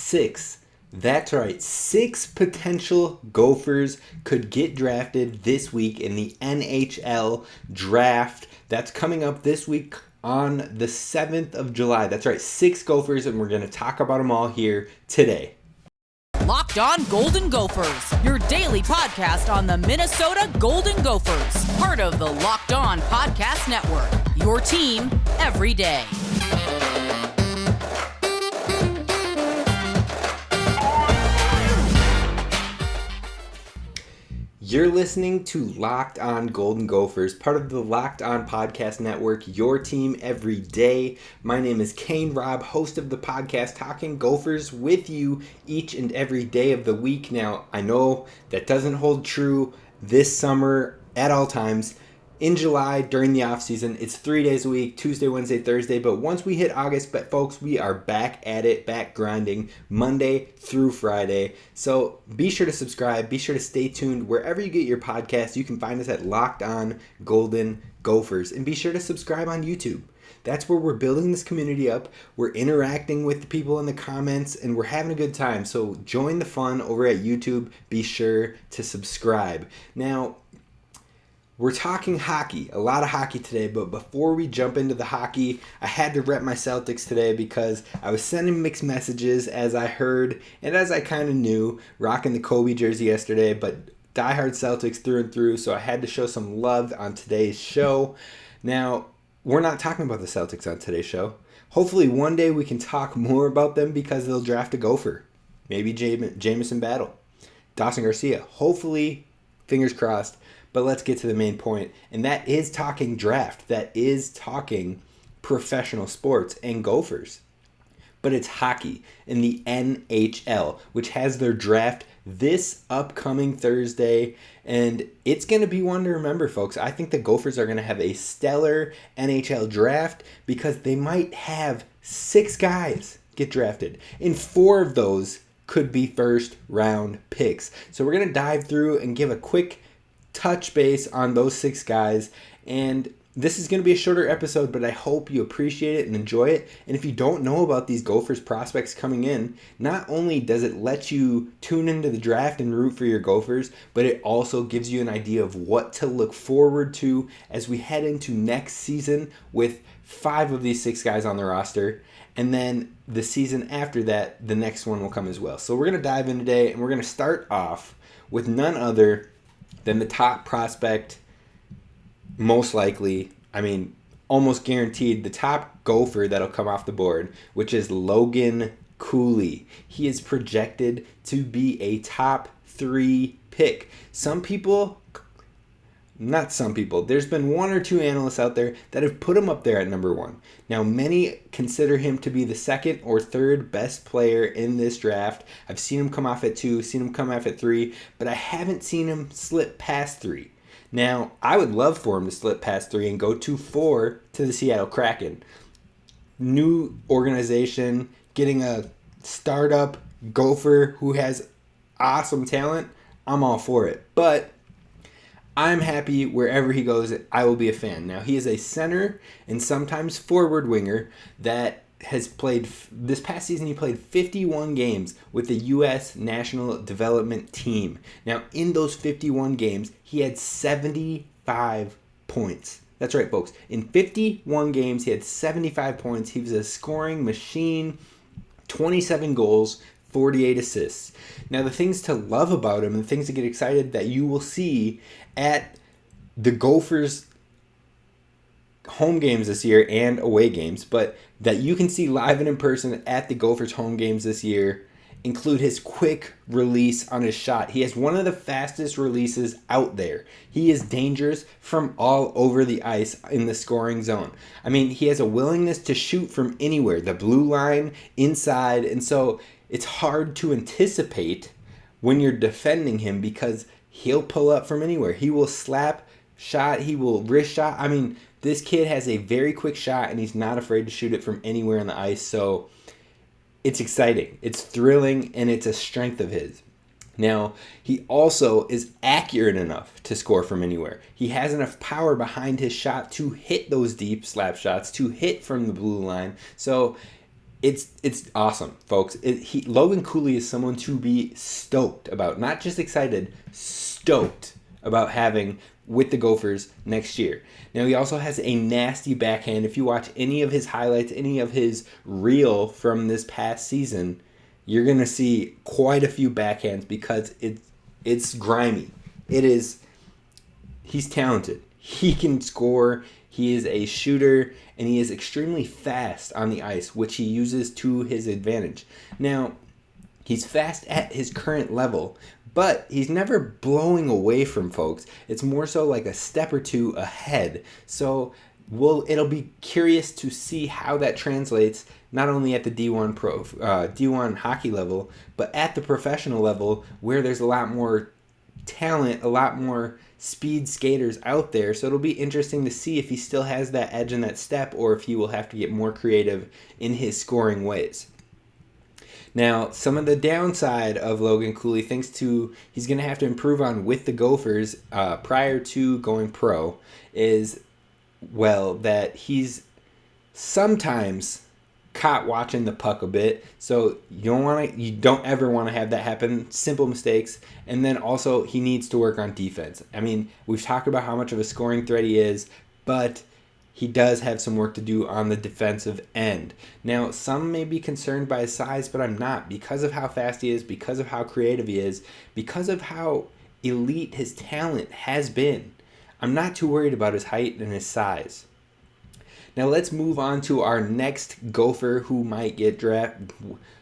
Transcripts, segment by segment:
6. That's right, 6 potential Gophers could get drafted this week in the NHL Draft. That's coming up this week on the 7th of July. That's right, 6 Gophers, and we're going to talk about them all here today. Locked On Golden Gophers, your daily podcast on the Minnesota Golden Gophers, part of the Locked On Podcast Network, your team every day. You're listening to Locked On Golden Gophers, part of the Locked On Podcast Network, your team every day. My name is Kane Rob, host of the podcast, talking Gophers with you each and every day of the week. Now, I know that doesn't hold true this summer at all times. In July, during the off season, it's 3 days a week, Tuesday, Wednesday, Thursday. But once we hit August, folks, we are back at it, back grinding, Monday through Friday. So be sure to subscribe. Be sure to stay tuned. Wherever you get your podcasts, you can find us at Locked On Golden Gophers. And be sure to subscribe on YouTube. That's where we're building this community up. We're interacting with the people in the comments, and we're having a good time. So join the fun over at YouTube. Be sure to subscribe. Now, we're talking hockey, a lot of hockey today, but before we jump into the hockey, I had to rep my Celtics today because I was sending mixed messages as I heard and as I kind of knew, rocking the Kobe jersey yesterday, but diehard Celtics through and through, so I had to show some love on today's show. Now, we're not talking about the Celtics on today's show. Hopefully one day we can talk more about them because they'll draft a Gopher. Maybe Jamison Battle, Dawson Garcia. Hopefully, fingers crossed. But let's get to the main point, and that is talking draft. That is talking professional sports and Gophers. But it's hockey in the NHL, which has their draft this upcoming Thursday, and it's going to be one to remember, folks. I think the Gophers are going to have a stellar NHL draft because they might have 6 guys get drafted, and 4 of those could be first-round picks. So we're going to dive through and give a quick touch base on those 6 guys, and this is going to be a shorter episode, but I hope you appreciate it and enjoy it. And if you don't know about these Gophers prospects coming in, not only does it let you tune into the draft and root for your Gophers, but it also gives you an idea of what to look forward to as we head into next season with 5 of these 6 guys on the roster. And then the season after that, the next one will come as well. So we're going to dive in today, and we're going to start off with none other than the top prospect, most likely, almost guaranteed, the top Gopher that'll come off the board, which is Logan Cooley. He is projected to be a top 3 pick. There's been 1 or 2 analysts out there that have put him up there at number 1. Now, many consider him to be the 2nd or 3rd best player in this draft. I've seen him come off at 2, seen him come off at 3, but I haven't seen him slip past 3. Now, I would love for him to slip past 3 and go to 4 to the Seattle Kraken. New organization, getting a startup Gopher who has awesome talent, I'm all for it. But I'm happy wherever he goes, I will be a fan. Now, he is a center and sometimes forward winger that has played, this past season he played 51 games with the U.S. National Development Team. Now, in those 51 games, he had 75 points. That's right, folks. In 51 games, he had 75 points. He was a scoring machine, 27 goals, 48 assists. Now, the things to love about him and the things to get excited that you will see at the Gophers home games this year and away games, but that you can see live and in person at the Gophers home games this year, include his quick release on his shot. He has one of the fastest releases out there. He is dangerous from all over the ice in the scoring zone. He has a willingness to shoot from anywhere, the blue line, inside, and so it's hard to anticipate when you're defending him because he'll pull up from anywhere. He will slap shot. He will wrist shot. This kid has a very quick shot, and he's not afraid to shoot it from anywhere on the ice. So it's exciting. It's thrilling, and it's a strength of his. Now, he also is accurate enough to score from anywhere. He has enough power behind his shot to hit those deep slap shots, to hit from the blue line. So It's awesome, folks. Logan Cooley is someone to be stoked about, not just excited, stoked about having with the Gophers next year. Now, he also has a nasty backhand. If you watch any of his highlights, any of his reel from this past season, you're going to see quite a few backhands because it's grimy. He's talented. He can score. He is a shooter, and he is extremely fast on the ice, which he uses to his advantage. Now, he's fast at his current level, but he's never blowing away from folks. It's more so like a step or two ahead. So it'll be curious to see how that translates not only at the D1 hockey level, but at the professional level where there's a lot more talent, a lot more speed skaters out there. So it'll be interesting to see if he still has that edge and that step, or if he will have to get more creative in his scoring ways. Now, some of the downside of Logan Cooley, he's going to have to improve on with the Gophers prior to going pro, is, that he's sometimes caught watching the puck a bit. So you don't ever want to have that happen. Simple mistakes. And then also he needs to work on defense. I mean, we've talked about how much of a scoring threat he is, but he does have some work to do on the defensive end. Now, some may be concerned by his size, but I'm not, because of how fast he is, because of how creative he is, because of how elite his talent has been. I'm not too worried about his height and his size. Now let's move on to our next Gopher who might get drafted.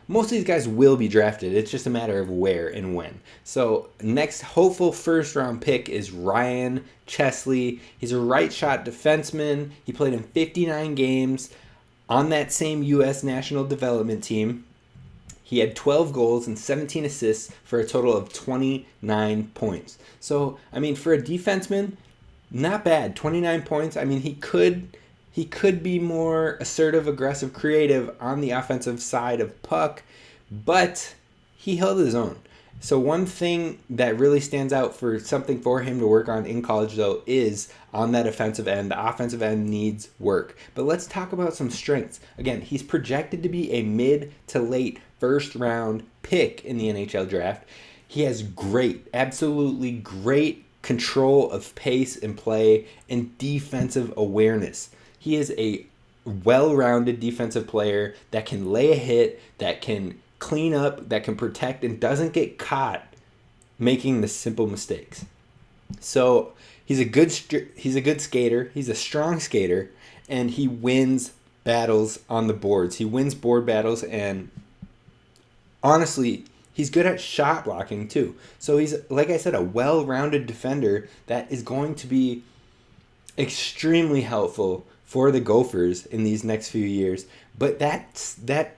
Most of these guys will be drafted. It's just a matter of where and when. So next hopeful first round pick is Ryan Chesley. He's a right shot defenseman. He played in 59 games on that same U.S. national development team. He had 12 goals and 17 assists for a total of 29 points. So, I mean, for a defenseman, not bad. 29 points. I mean, he could be more assertive, aggressive, creative on the offensive side of puck, but he held his own. So one thing that really stands out for something for him to work on in college, though, is on that offensive end. The offensive end needs work. But let's talk about some strengths. Again, he's projected to be a mid to late first round pick in the NHL draft. He has absolutely great control of pace and play and defensive awareness. He is a well-rounded defensive player that can lay a hit, that can clean up, that can protect, and doesn't get caught making the simple mistakes. So he's a good skater. He's a strong skater, and he wins battles on the boards. He wins board battles, and honestly, he's good at shot blocking too. So he's, like I said, a well-rounded defender that is going to be extremely helpful for the Gophers in these next few years. But that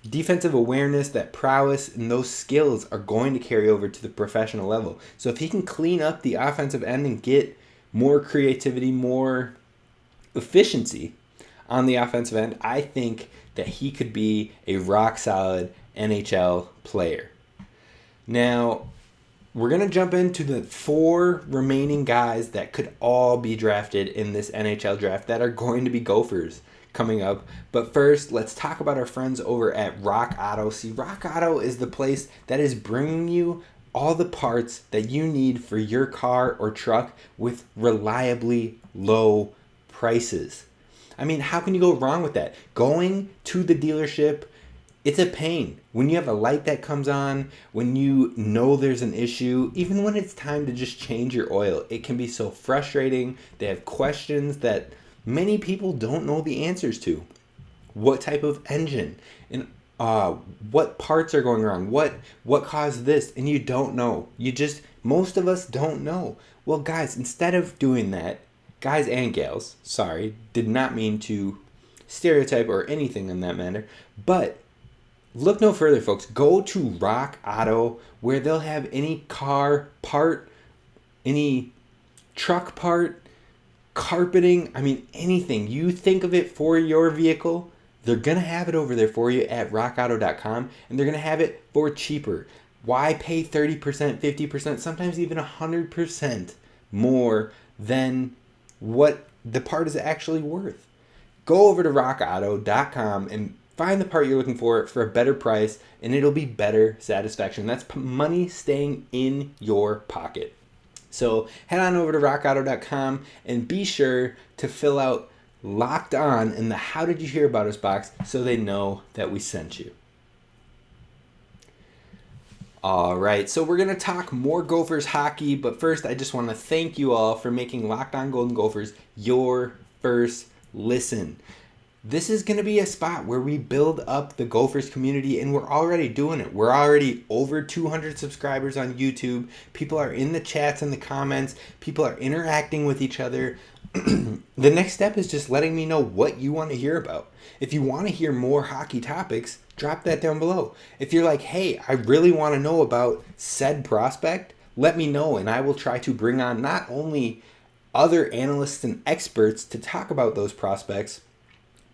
defensive awareness, that prowess, and those skills are going to carry over to the professional level. So if he can clean up the offensive end and get more creativity, more efficiency on the offensive end, I think that he could be a rock-solid NHL player. Now, we're going to jump into the 4 remaining guys that could all be drafted in this NHL draft that are going to be Gophers coming up. But first, let's talk about our friends over at Rock Auto. See, Rock Auto is the place that is bringing you all the parts that you need for your car or truck with reliably low prices. I mean, how can you go wrong with that? Going to the dealership, it's a pain. When you have a light that comes on, when you know there's an issue, even when it's time to just change your oil, it can be so frustrating. They have questions that many people don't know the answers to. What type of engine? And what parts are going wrong? What caused this? And you don't know. Most of us don't know. Well, guys, instead of doing that, guys and gals, sorry, did not mean to stereotype or anything in that manner, but look no further, folks. Go to Rock Auto, where they'll have any car part, any truck part, carpeting, I mean, anything. You think of it for your vehicle, they're going to have it over there for you at rockauto.com, and they're going to have it for cheaper. Why pay 30%, 50%, sometimes even 100% more than what the part is actually worth? Go over to rockauto.com and find the part you're looking for a better price, and it'll be better satisfaction. That's money staying in your pocket. So head on over to rockauto.com and be sure to fill out Locked On in the How Did You Hear About Us box so they know that we sent you. All right, so we're going to talk more Gophers hockey, but first I just want to thank you all for making Locked On Golden Gophers your first listen. This is going to be a spot where we build up the Gophers community, and we're already doing it. We're already over 200 subscribers on YouTube. People are in the chats and the comments. People are interacting with each other. The next step is just letting me know what you want to hear about. If you want to hear more hockey topics, drop that down below. If you're like, hey, I really want to know about said prospect, let me know, and I will try to bring on not only other analysts and experts to talk about those prospects,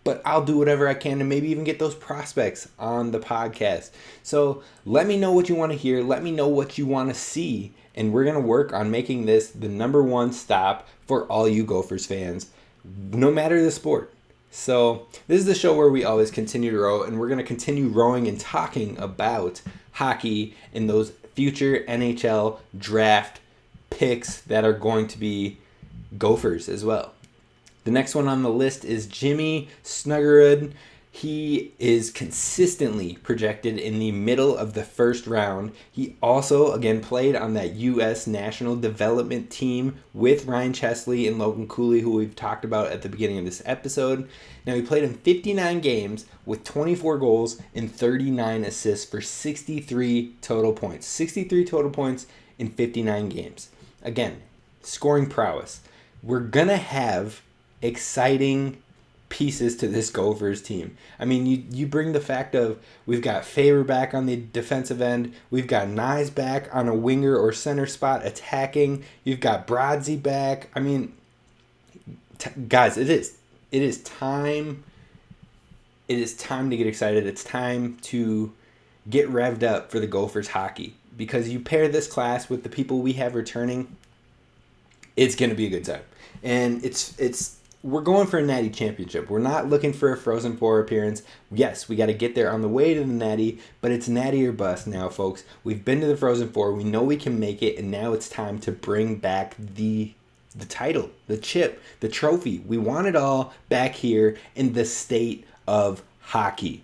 but I'll do whatever I can to maybe even get those prospects on the podcast. So let me know what you want to hear. Let me know what you want to see. And we're going to work on making this the number one stop for all you Gophers fans, no matter the sport. So this is the show where we always continue to row, and we're going to continue rowing and talking about hockey and those future NHL draft picks that are going to be Gophers as well. The next one on the list is Jimmy Snuggerud. He is consistently projected in the middle of the first round. He also, again, played on that U.S. national development team with Ryan Chesley and Logan Cooley, who we've talked about at the beginning of this episode. Now, he played in 59 games with 24 goals and 39 assists for 63 total points. 63 total points in 59 games. Again, scoring prowess. We're going to have exciting pieces to this Gophers team. I mean, you bring the fact of we've got Faber back on the defensive end. We've got Nyes back on a winger or center spot attacking. You've got Brodsey back. I mean, guys, it is time. It is time to get excited. It's time to get revved up for the Gophers hockey, because you pair this class with the people we have returning, it's going to be a good time. And we're going for a Natty championship. We're not looking for a Frozen Four appearance. Yes, we got to get there on the way to the Natty, but it's Natty or bust now, folks. We've been to the Frozen Four. We know we can make it, and now it's time to bring back the title, the chip, the trophy. We want it all back here in the state of hockey.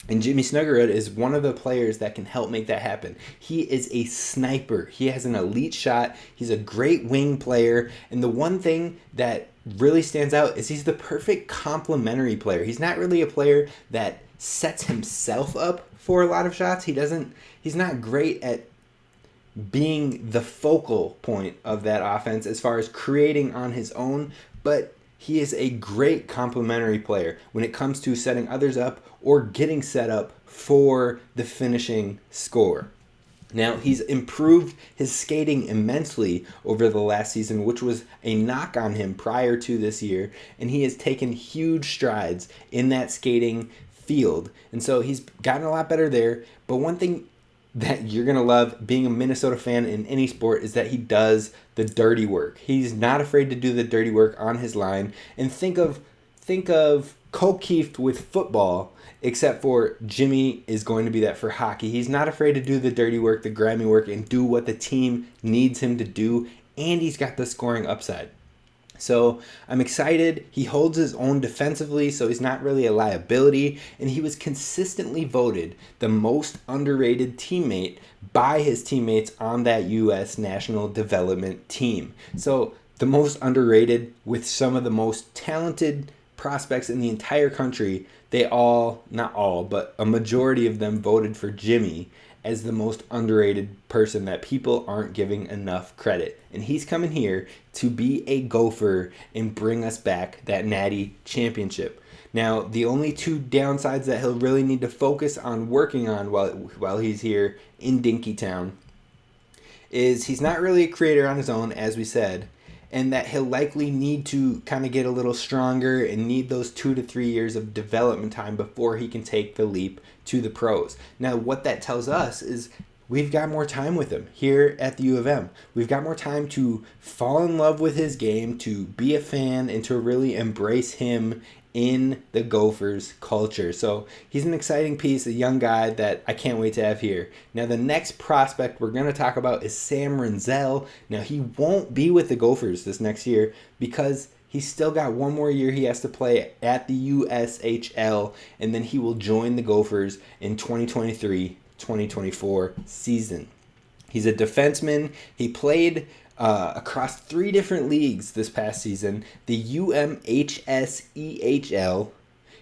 And Jimmy Snuggerud is one of the players that can help make that happen. He is a sniper. He has an elite shot. He's a great wing player. And the one thing that really stands out is he's the perfect complementary player. He's not really a player that sets himself up for a lot of shots. He's not great at being the focal point of that offense as far as creating on his own, but he is a great complementary player when it comes to setting others up or getting set up for the finishing score. Now, he's improved his skating immensely over the last season, which was a knock on him prior to this year, and he has taken huge strides in that skating field. And so he's gotten a lot better there. But one thing that you're going to love being a Minnesota fan in any sport is that he does the dirty work. He's not afraid to do the dirty work on his line. And think of O'Keefe with football, except for Jimmy is going to be that for hockey. He's not afraid to do the dirty work, the grimy work, and do what the team needs him to do, and he's got the scoring upside. So I'm excited. He holds his own defensively, so he's not really a liability, and he was consistently voted the most underrated teammate by his teammates on that U.S. national development team. So the most underrated with some of the most talented prospects in the entire country. They all, not all, but a majority of them voted for Jimmy as the most underrated person that people aren't giving enough credit. And he's coming here to be a Gopher and bring us back that Natty championship. Now, the only two downsides that he'll really need to focus on working on while he's here in Dinkytown is he's not really a creator on his own, as we said, and that he'll likely need to kind of get a little stronger and need those 2 to 3 years of development time before he can take the leap to the pros. Now, what that tells us is we've got more time with him here at the U of M. We've got more time to fall in love with his game, to be a fan, and to really embrace him in the Gophers culture. So he's an exciting piece, a young guy that I can't wait to have here. Now the next prospect we're going to talk about is Sam Rinzel. Now he won't be with the Gophers this next year because he's still got one more year he has to play at the USHL, and then he will join the Gophers in 2023-2024 season. He's a defenseman. He played across 3 different leagues this past season. The UMHSEHL.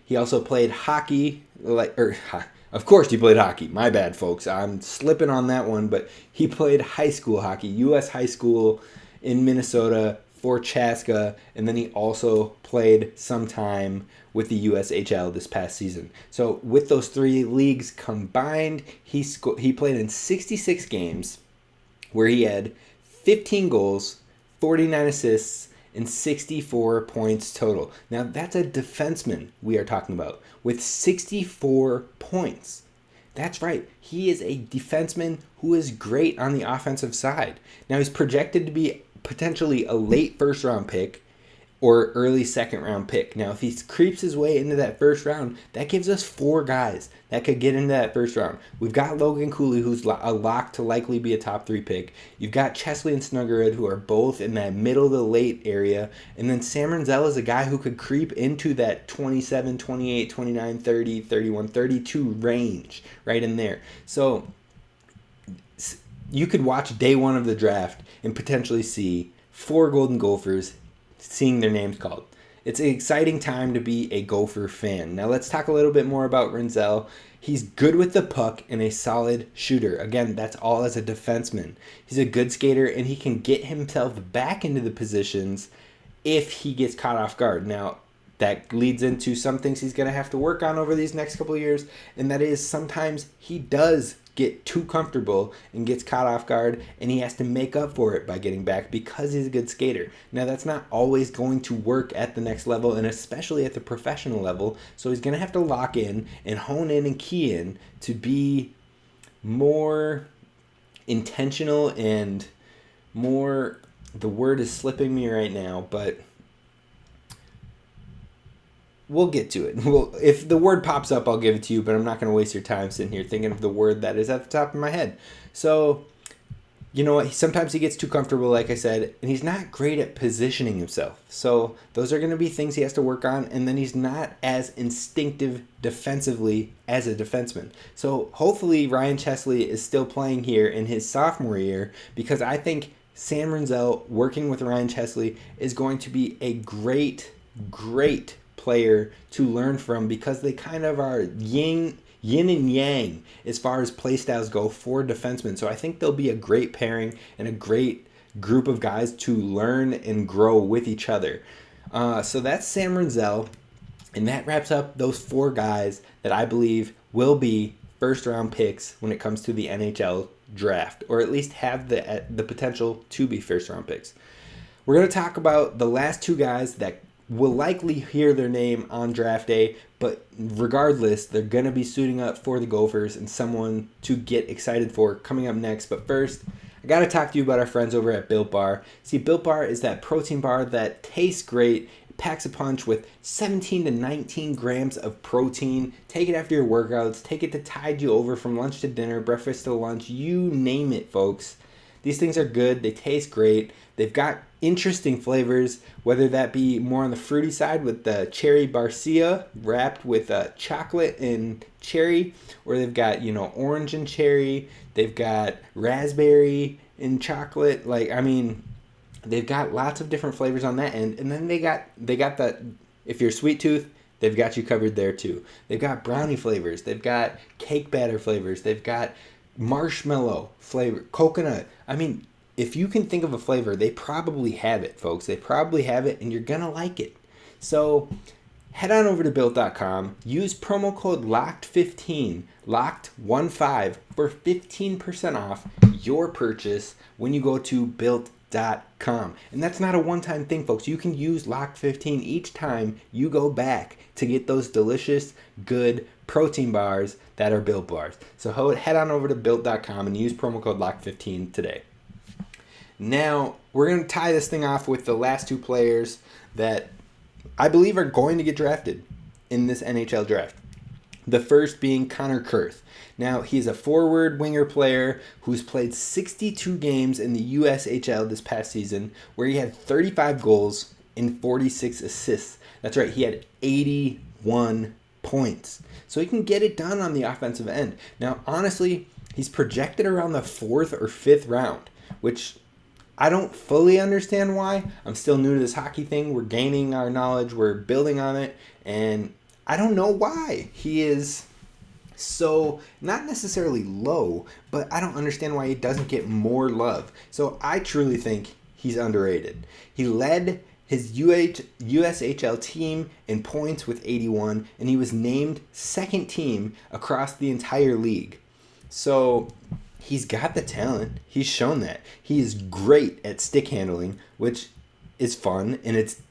He also played hockey. Of course he played hockey. My bad, folks. I'm slipping on that one. But he played high school hockey, U.S. high school in Minnesota for Chaska. And then he also played some time with the USHL this past season. So with those 3 leagues combined, he played in 66 games where he had 15 goals, 49 assists, and 64 points total. Now, that's a defenseman we are talking about with 64 points. That's right. He is a defenseman who is great on the offensive side. Now, he's projected to be potentially a late first-round pick or early second-round pick. Now, if he creeps his way into that first round, that gives us 4 guys that could get into that first round. We've got Logan Cooley, who's a lock to likely be a top 3 pick. You've got Chesley and Snuggerud, who are both in that middle to late area. And then Sam Rinzel is a guy who could creep into that 27, 28, 29, 30, 31, 32 range, right in there. So you could watch day 1 of the draft and potentially see 4 Golden Gophers seeing their names called. It's an exciting time to be a Gopher fan. Now let's talk a little bit more about Renzel. He's good with the puck and a solid shooter. Again, that's all as a defenseman. He's a good skater and he can get himself back into the positions if he gets caught off guard. Now, that leads into some things he's going to have to work on over these next couple of years, and that is sometimes he does get too comfortable and gets caught off guard, and he has to make up for it by getting back because he's a good skater. Now, that's not always going to work at the next level, and especially at the professional level, so he's going to have to lock in and hone in and key in to be more intentional and more, the word is slipping me right now, but we'll get to it. Well, if the word pops up, I'll give it to you, but I'm not going to waste your time sitting here thinking of the word that is at the top of my head. So, you know what? Sometimes he gets too comfortable, like I said, and he's not great at positioning himself. So those are going to be things he has to work on, and then he's not as instinctive defensively as a defenseman. So hopefully Ryan Chesley is still playing here in his sophomore year, because I think Sam Rinzel working with Ryan Chesley is going to be a great player to learn from, because they kind of are yin and yang as far as play styles go for defensemen. So I think they'll be a great pairing and a great group of guys to learn and grow with each other. So that's Sam Rinzel, and that wraps up those 4 guys that I believe will be first round picks when it comes to the NHL draft, or at least have the potential to be first round picks. We're going to talk about the last 2 guys that will likely hear their name on draft day, but regardless, they're going to be suiting up for the Gophers and someone to get excited for coming up next. But first, I got to talk to you about our friends over at Built Bar. See, Built Bar is that protein bar that tastes great. It packs a punch with 17 to 19 grams of protein. Take it after your workouts. Take it to tide you over from lunch to dinner, breakfast to lunch. You name it, folks. These things are good. They taste great. They've got interesting flavors, whether that be more on the fruity side with the cherry barcia wrapped with chocolate and cherry, or they've got, orange and cherry. They've got raspberry and chocolate. They've got lots of different flavors on that end. And then they got that, if you're a sweet tooth, they've got you covered there too. They've got brownie flavors. They've got cake batter flavors. They've got marshmallow flavor, coconut. If you can think of a flavor, they probably have it, folks. They probably have it, and you're going to like it. So head on over to Built.com. Use promo code LOCKED15, LOCKED15, for 15% off your purchase when you go to Built.com. And that's not a one-time thing, folks. You can use LOCKED15 each time you go back to get those delicious, good protein bars that are Built bars. So head on over to Built.com and use promo code LOCKED15 today. Now, we're going to tie this thing off with the last 2 players that I believe are going to get drafted. in this NHL draft. The first being Conor Curth. Now, he's a forward winger player who's played 62 games in the USHL this past season, where he had 35 goals and 46 assists. That's right, he had 81 points. So he can get it done on the offensive end. Now, honestly, he's projected around the 4th or 5th round, which I don't fully understand why. I'm still new to this hockey thing. We're gaining our knowledge. We're building on it. And I don't know why he is so not necessarily low, but I don't understand why he doesn't get more love. So I truly think he's underrated. He led his USHL team in points with 81, and he was named second team across the entire league. So he's got the talent. He's shown that. He is great at stick handling, which is fun, and it's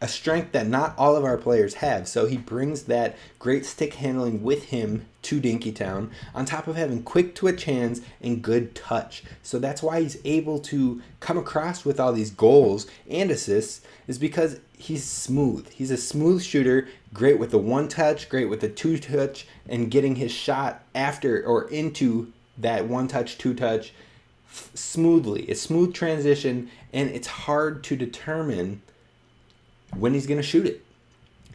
a strength that not all of our players have. So he brings that great stick handling with him to Dinkytown, on top of having quick twitch hands and good touch. So that's why he's able to come across with all these goals and assists, is because he's smooth. He's a smooth shooter, great with the one touch, great with the two touch, and getting his shot after or into that one touch, two touch smoothly. A smooth transition, and it's hard to determine when he's going to shoot it.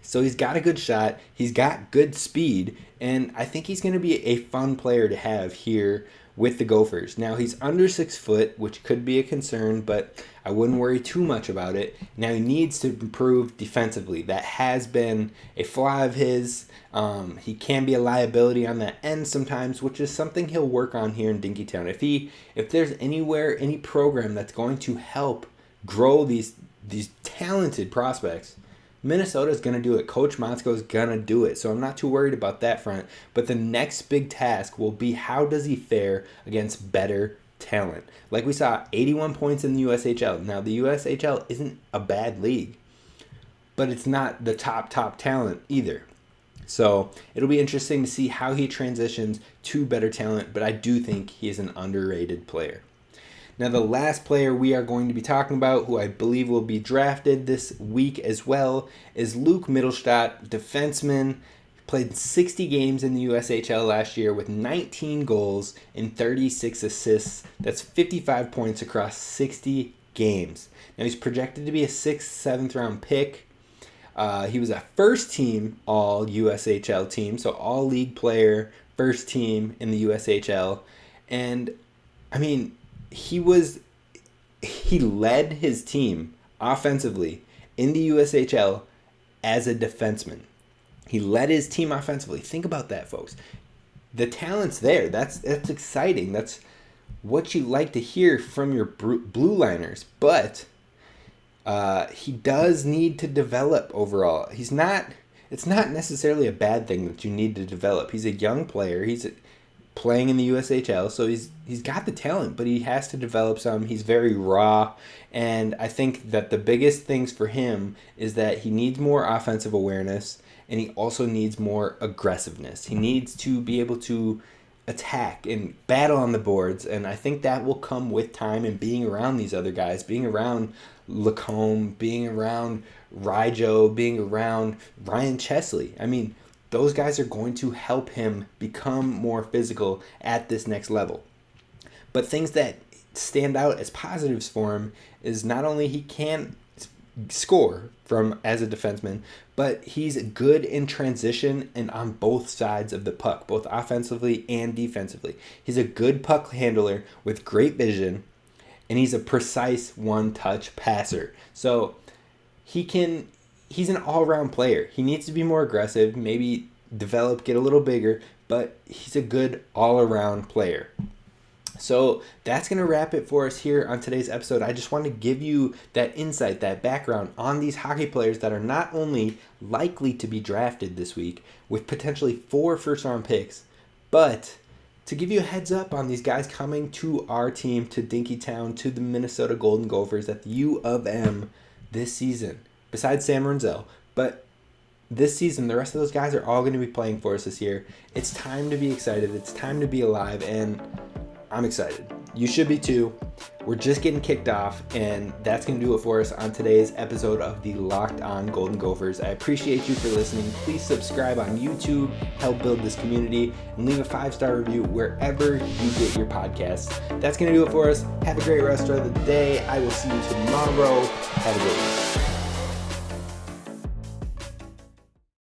So he's got a good shot, he's got good speed, and I think he's going to be a fun player to have here with the Gophers. Now, he's under 6 foot, which could be a concern, but I wouldn't worry too much about it. Now, he needs to improve defensively. That has been a flaw of his. He can be a liability on that end sometimes, which is something he'll work on here in Dinkytown. If there's any program that's going to help grow these talented prospects, Minnesota's going to do it. Coach Motzko's going to do it. So I'm not too worried about that front. But the next big task will be, how does he fare against better talent? Like we saw, 81 points in the USHL. Now, the USHL isn't a bad league, but it's not the top talent either. So it'll be interesting to see how he transitions to better talent, but I do think he is an underrated player. Now, the last player we are going to be talking about, who I believe will be drafted this week as well, is Luke Mittestadt, defenseman. Played 60 games in the USHL last year with 19 goals and 36 assists. That's 55 points across 60 games. Now, he's projected to be a 6th, 7th round pick. He was a first team all USHL team, so all league player, first team in the USHL. And, I mean, he led his team offensively in the USHL as a defenseman. He led his team offensively. Think about that, folks. The talent's there. That's exciting. That's what you like to hear from your blue liners. But he does need to develop overall. It's not necessarily a bad thing that you need to develop. He's a young player. He's playing in the USHL, so he's got the talent, but he has to develop some. He's very raw, and I think that the biggest things for him is that he needs more offensive awareness, and he also needs more aggressiveness. He needs to be able to attack and battle on the boards, and I think that will come with time and being around these other guys, being around Lacombe, being around Rijo, being around Ryan Chesley. I mean, those guys are going to help him become more physical at this next level. But things that stand out as positives for him is not only he can score as a defenseman, but he's good in transition and on both sides of the puck, both offensively and defensively. He's a good puck handler with great vision, and he's a precise one-touch passer. So he's an all-around player. He needs to be more aggressive, maybe develop, get a little bigger, but he's a good all-around player. So that's going to wrap it for us here on today's episode. I just want to give you that insight, that background on these hockey players that are not only likely to be drafted this week with potentially 4 first-round picks, but to give you a heads up on these guys coming to our team, to Dinkytown, to the Minnesota Golden Gophers at the U of M this season. Besides Sam Rinzel. But this season, the rest of those guys are all going to be playing for us this year. It's time to be excited. It's time to be alive, and I'm excited. You should be too. We're just getting kicked off, and that's going to do it for us on today's episode of the Locked On Golden Gophers. I appreciate you for listening. Please subscribe on YouTube, help build this community, and leave a 5-star review wherever you get your podcasts. That's going to do it for us. Have a great rest of the day. I will see you tomorrow. Have a great one.